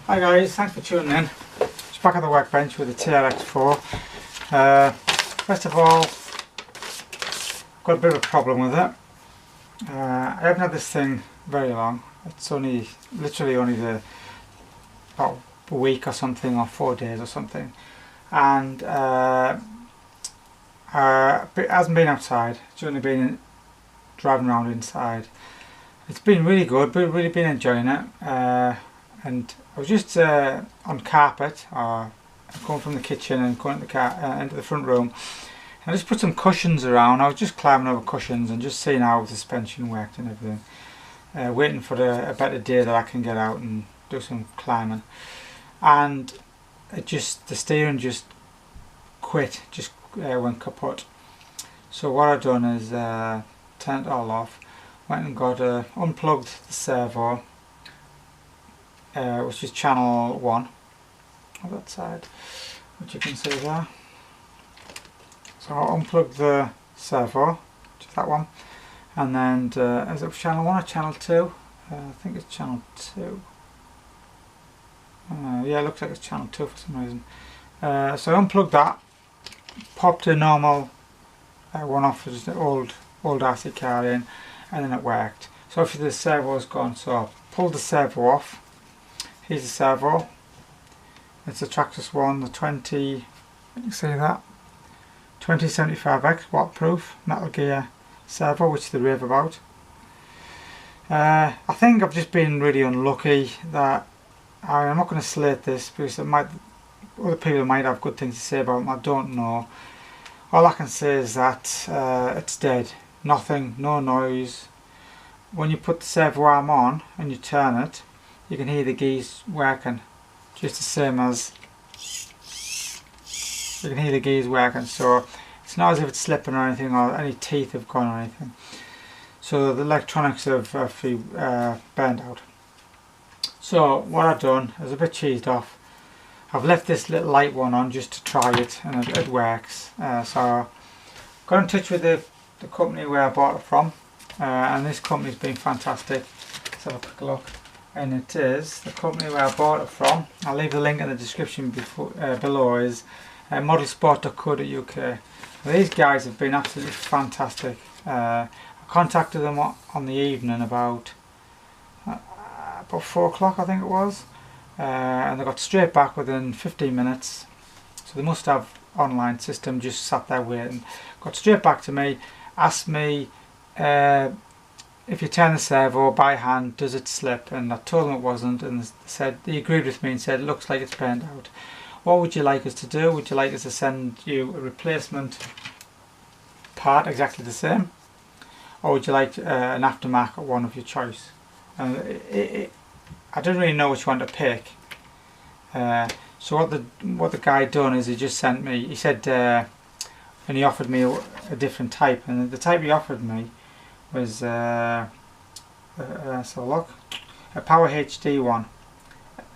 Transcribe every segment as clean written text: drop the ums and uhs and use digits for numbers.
Hi guys, thanks for tuning in. Just back at the workbench with the TRX-4. First of all, got a bit of a problem with it. I haven't had this thing very long. It's only literally only about a week or something, or 4 days or something, and it hasn't been outside. It's only been driving around inside. It's been really good, but really been enjoying it. And I was just on carpet, going from the kitchen and going into the front room. And I just put some cushions around. I was just climbing over cushions and just seeing how the suspension worked and everything. Waiting for a better day that I can get out and do some climbing. And the steering just quit, went kaput. So what I've done is turned it all off, went and unplugged the servo, which is channel 1 on that side, which you can see there. So I'll unplug the servo, which is that one, and then is it channel 1 or channel 2? I think it's channel 2. Yeah, it looks like it's channel 2 for some reason. So I unplugged that, popped a normal one off, just an old RC car in, and then it worked. So obviously the servo's gone, so I pulled the servo off. Here's the servo. It's a TRAXXAS one, the 20, you see that? 2075X waterproof metal gear servo, which they rave about. I think I've just been really unlucky that I'm not going to slate this, because other people might have good things to say about it. I don't know. All I can say is that it's dead. Nothing, no noise. When you put the servo arm on and you turn it, you can hear the gears working, just the same as you can hear the gears working. So it's not as if it's slipping or anything, or any teeth have gone or anything. So the electronics have burned out. So what I've done is a bit cheesed off. I've left this little light one on just to try it, and it works. So got in touch with the company where I bought it from, and this company's been fantastic. Let's have a quick look. And it is the company where I bought it from. I'll leave the link in the description below. Is modelsport.co.uk. These guys have been absolutely fantastic. I contacted them on the evening about 4 o'clock, I think it was, and they got straight back within 15 minutes. So they must have online system, just sat there waiting. Got straight back to me, asked me if you turn the servo by hand, does it slip? And I told them it wasn't, and they agreed with me and said, it looks like it's burned out. What would you like us to do? Would you like us to send you a replacement part exactly the same, or would you like an aftermarket one of your choice? And I didn't really know which one to pick. So what the guy done is he just sent me, he said, and he offered me a different type, and the type he offered me was so look, a Power HD one,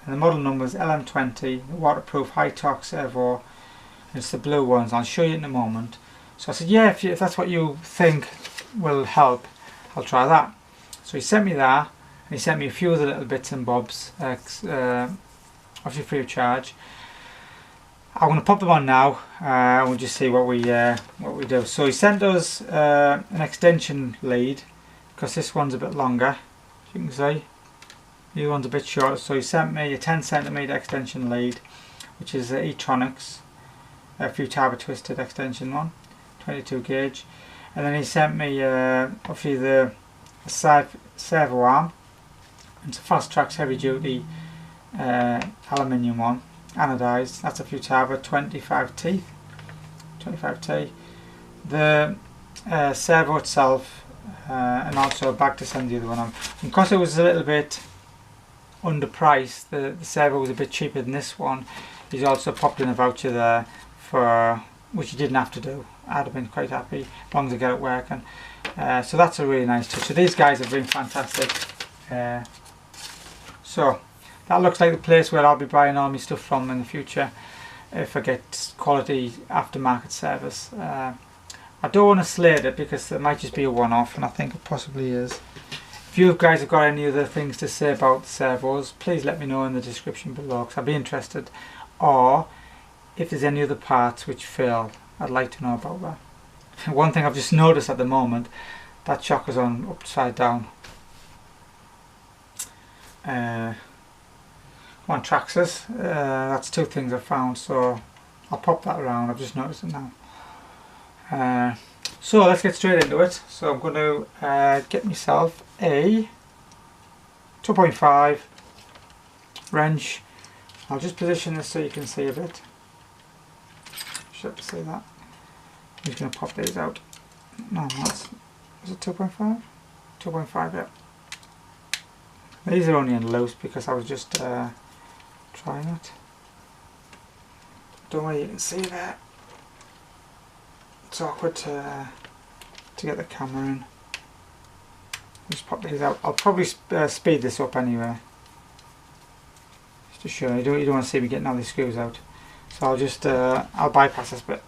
and the model number is LM20, the waterproof high torque servo, and it's the blue ones. I'll show you in a moment. So I said, yeah, if that's what you think will help, I'll try that. So he sent me that, and he sent me a few other little bits and bobs, obviously free of charge. I'm going to pop them on now, and we'll just see what we do. So he sent us an extension lead, because this one's a bit longer, as you can see. The other one's a bit shorter. So he sent me a 10cm extension lead, which is e-tronics, a few turbo twisted extension one, 22 gauge, and then he sent me obviously the servo arm. It's a Fast Trax heavy duty aluminium one, anodized. That's a few turbo, 25T. The servo itself, and also a bag to send the other one on. And because it was a little bit underpriced, the servo was a bit cheaper than this one. He's also popped in a voucher there for which he didn't have to do. I'd have been quite happy as long as I get it working. So that's a really nice touch. So these guys have been fantastic. So that looks like the place where I'll be buying all my stuff from in the future if I get quality aftermarket service. I don't want to slate it because it might just be a one-off, and I think it possibly is. If you guys have got any other things to say about the servos, please let me know in the description below, because I'd be interested. Or if there's any other parts which fail, I'd like to know about that. One thing I've just noticed at the moment, that shock is on upside down. On TRAXXAS, that's two things I've found, so I'll pop that around. I've just noticed it now. So let's get straight into it. So I'm going to get myself a 2.5 wrench. I'll just position this so you can see a bit. Should see that. I'm just going to pop these out. No, that's, is it 2.5? 2.5, yeah. These are only in loose because I was just trying it. Don't worry, you can see that. It's awkward to get the camera in. Just pop these out. I'll probably speed this up anyway, just to show you. You don't want to see me getting all these screws out. So I'll just I'll bypass this bit.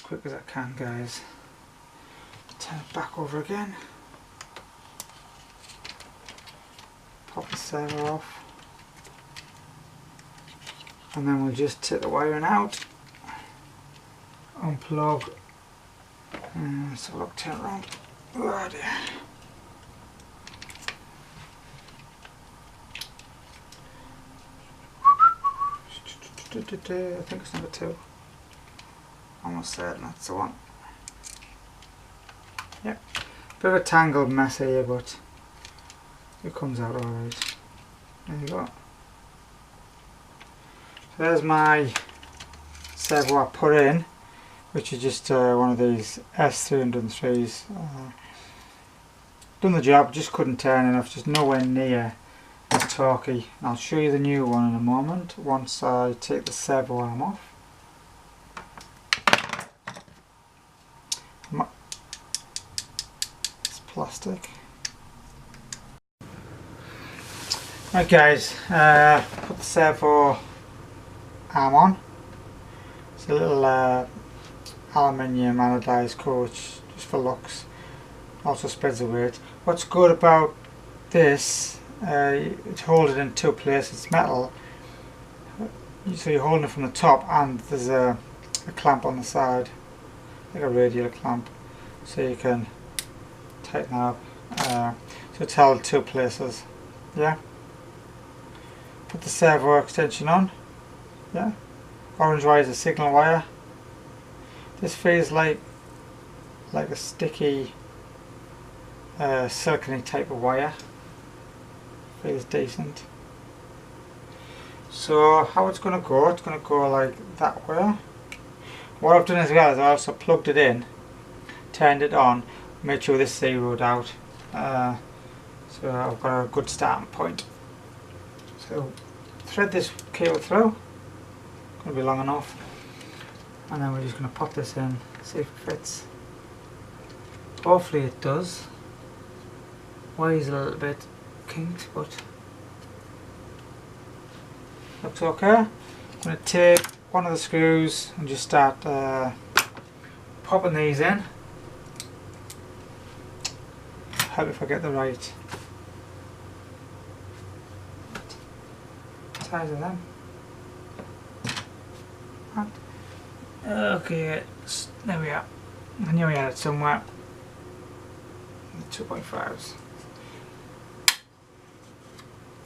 Quick as I can, guys. Turn it back over again. Pop the servo off, and then we'll just take the wiring out, unplug, and so look, turn it around. Oh dear. I think it's number 2. Almost certain that's the one. Yep. Bit of a tangled mess here, but it comes out alright. There you go. So there's my servo I put in, which is just one of these S303s. Done the job, just couldn't turn enough, just nowhere near as torquey. I'll show you the new one in a moment once I take the servo arm off. It's plastic. Right guys, put the servo arm on. It's a little aluminium anodized coach, just for looks. Also spreads the weight. What's good about this, it's holding it in 2 places. It's metal, so you're holding it from the top, and there's a clamp on the side, like a radial clamp, so you can tighten that up. So it's held 2 places. Yeah. Put the servo extension on. Yeah. Orange wire is a signal wire. This feels like a sticky, silicone type of wire. Feels decent. So how it's going to go like that way. What I've done as well is I also plugged it in, turned it on, made sure this zeroed out. So I've got a good starting point. So thread this cable through, going to be long enough, and then we're just going to pop this in, see if it fits. Hopefully it does. Wire's a little bit kinked, but looks okay. I'm going to take one of the screws and just start popping these in. Hope if I get the right size of them. Right. Okay, there we are. I knew we had it somewhere. The 2.5s.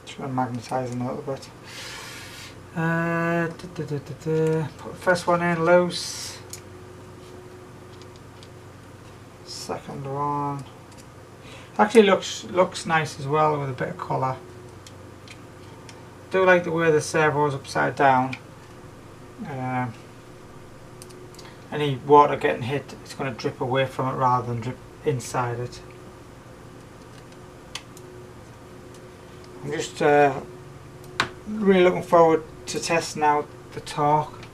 Try and magnetise them a little bit. Put the first one in loose. Second one. Actually looks nice as well with a bit of colour. Do like the way the servo is upside down. any water getting hit, it's going to drip away from it rather than drip inside it. I'm just really looking forward to testing out the torque.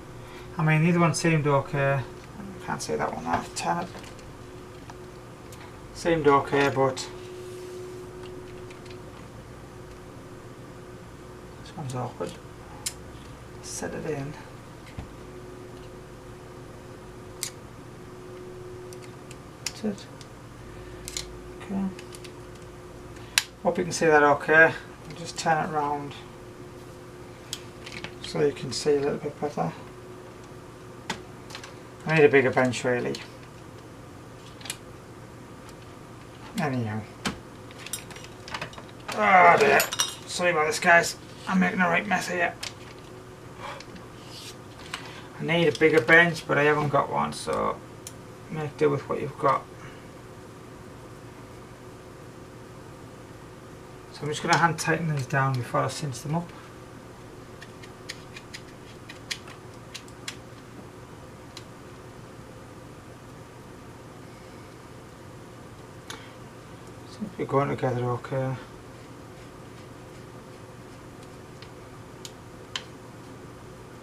I mean, the other one seemed okay. I can't see that one now. Turn it. Seemed okay, but this one's awkward. Set it in. That's it. Okay. Hope you can see that okay. I'll just turn it round so you can see a little bit better. I need a bigger bench really. Anyhow. Oh dear. Sorry about this guys. I'm making a right mess here. I need a bigger bench but I haven't got one, so make do with what you've got. So I'm just going to hand tighten these down before I cinch them up. Seems to be going together okay.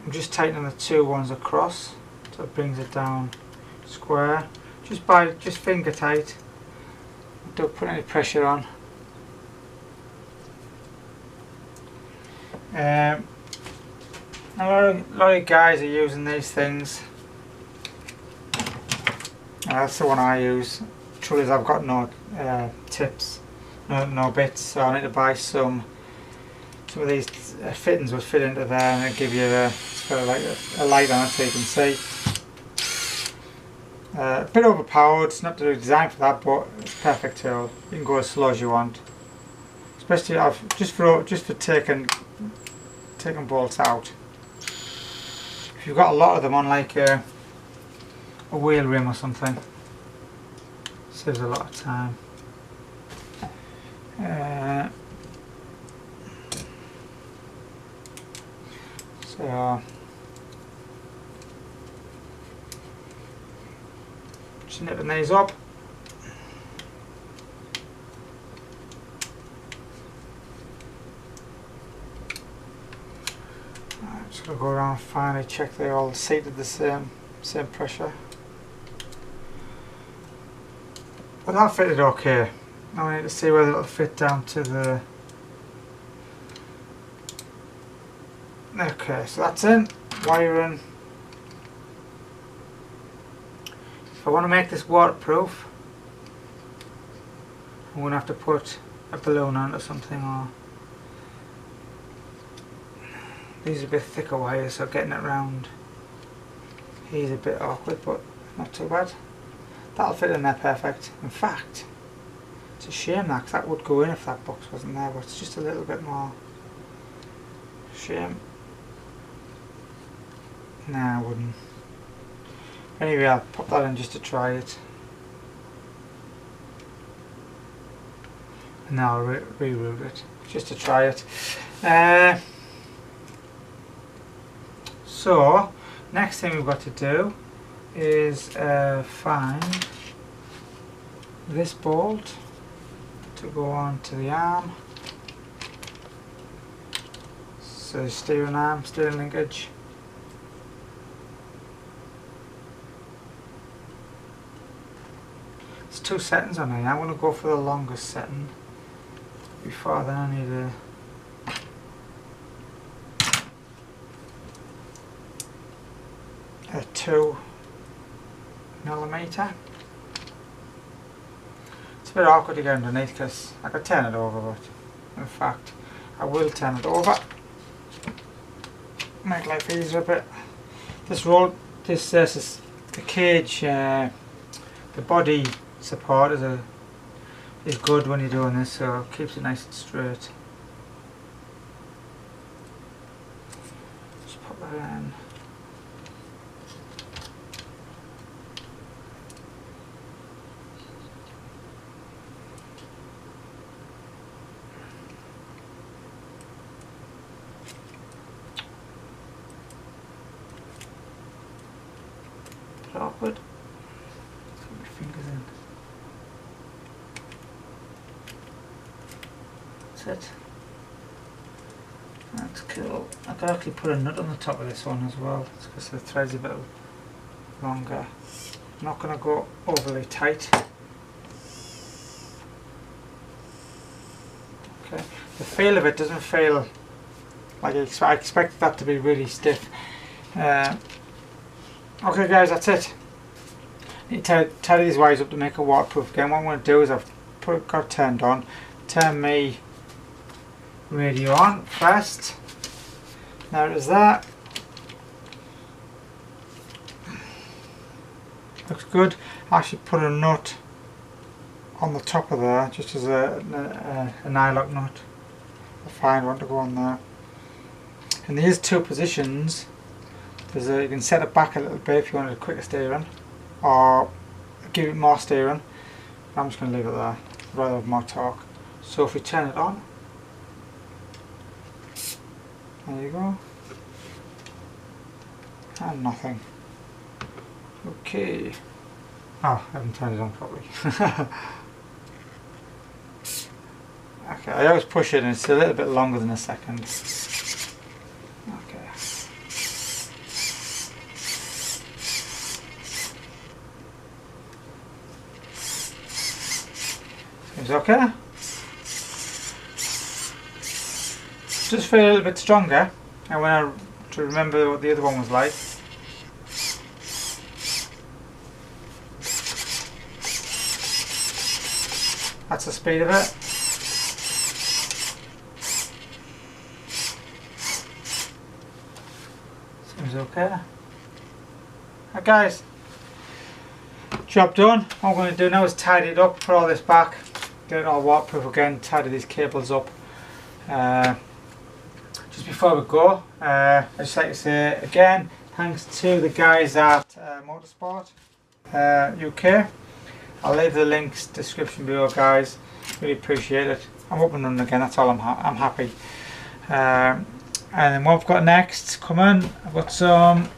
I'm just tightening the two ones across so it brings it down square. Just finger tight. Don't put any pressure on. A lot of guys are using these things. That's the one I use. Trouble is I've got no tips, no bits, so I need to buy some of these fittings would fit into there and it'll give you it's got like a light on it so you can see. A bit overpowered, it's not designed for that, but it's a perfect tool. You can go as slow as you want. Especially just for taking bolts out. If you've got a lot of them on like a wheel rim or something, saves a lot of time. So just nipping these up. Just going to go around and finally check they're all seated the same pressure. But that fitted okay. Now I need to see whether it'll fit down to the... Okay, so that's in. Wiring. If I want to make this waterproof, I'm going to have to put a balloon on it or something, or... These are a bit thicker wires, so getting it round he's a bit awkward, but not too bad. That'll fit in there perfect. In fact, it's a shame that, 'cause that would go in if that box wasn't there, but it's just a little bit more shame. Nah, I wouldn't. Anyway, I'll pop that in just to try it. And now I'll reroute it, just to try it. So, next thing we've got to do is find this bolt to go on to the arm. So steering arm, steering linkage. There's two settings on here. I'm going to go for the longest setting. Before then I need a 2mm. It's a bit awkward to get underneath because I could turn it over, but in fact I will turn it over. Make life easier a bit. This roll, this is the cage, the body support is good when you're doing this, so it keeps it nice and straight. Just put that in. bit awkward. Put my fingers in. That's it. That's cool. I could actually put a nut on the top of this one as well. It's because the thread's a bit longer. I'm not going to go overly tight. Okay. The feel of it doesn't feel like I expect that to be really stiff. Okay guys, that's it. I need to tidy these wires up to make it waterproof again. What I'm going to do is I've got it turned on. Turn my radio on first. Now it is that. Looks good. I actually put a nut on the top of there, just as a nylock nut. A fine one to go on there. And there's two positions. You can set it back a little bit if you wanted a quicker steering, or give it more steering. I'm just going to leave it there. I'd rather have more torque. So if we turn it on, there you go. And nothing. Okay. Oh, I haven't turned it on properly. Okay, I always push it and it's a little bit longer than a second. Okay. Seems okay. Just feel a little bit stronger, and when I to remember what the other one was like. That's the speed of it. Seems okay. Right guys, job done. What I'm going to do now is tidy it up, put all this back, get it all waterproof again, tidy these cables up. Just before we go, I'd just like to say again, thanks to the guys at Motorsport UK. I'll leave the links description below guys, really appreciate it. I'm up and running again, that's all I'm happy. And then what I've got next coming, I've got some,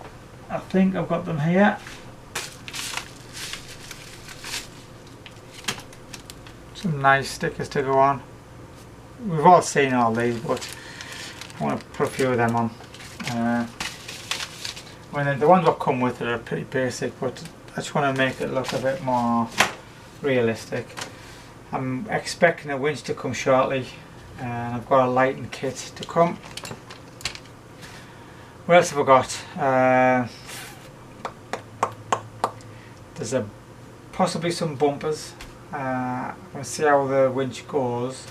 I think I've got them here. Some nice stickers to go on. We've all seen all these, but I want to put a few of them on. The ones that come with it are pretty basic, but I just want to make it look a bit more realistic. I'm expecting a winch to come shortly, and I've got a lighting kit to come. What else have I got? There's possibly some bumpers. I'm going to see how the winch goes.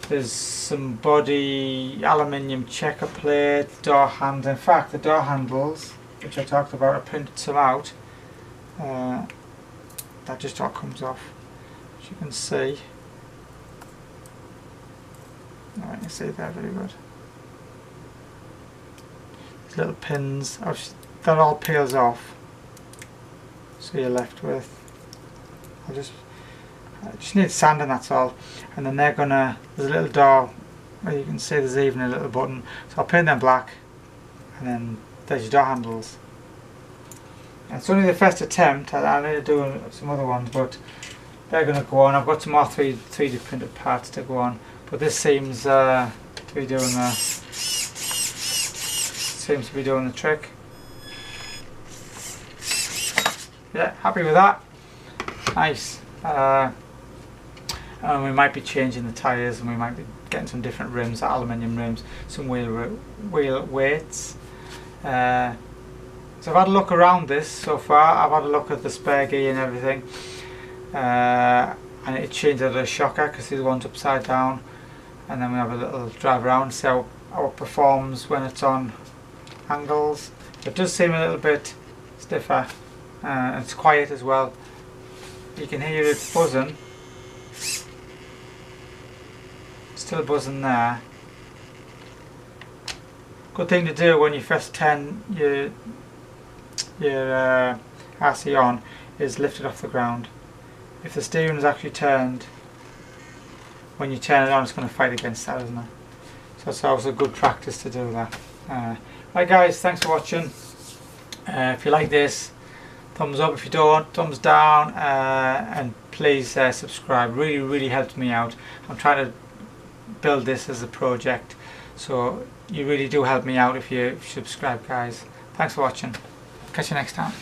There's some body aluminium checker plate, door handles. In fact, the door handles, which I talked about, I printed some out. That just all comes off, as you can see. Oh, you can see that very good. These little pins, that all peels off. So you're left with, I just need sanding, that's all. And then there's a little door where you can see there's even a little button. So I'll paint them black, and then there's your door handles. And it's only the first attempt. I need to do some other ones, but they're going to go on. I've got some more 3D printed parts to go on, but this seems to be doing the trick. Yeah, happy with that. Nice. And we might be changing the tyres, and we might be getting some different rims, aluminium rims, some wheel weights. So I've had a look around this so far. I've had a look at the spare gear and everything, and it changed out of the shocker because the one's upside down. And then we have a little drive around, see how it performs when it's on angles. It does seem a little bit stiffer, and it's quiet as well. You can hear it buzzing. Still buzzing there. Good thing to do when you first turn your RC on is lift it off the ground. If the steering is actually turned, when you turn it on, it's going to fight against that, isn't it? So it's always a good practice to do that. Right guys, thanks for watching. If you like this, thumbs up if you don't, thumbs down, and please subscribe. Really helps me out. I'm trying to build this as a project, so you really do help me out if you subscribe, guys. Thanks for watching. Catch you next time.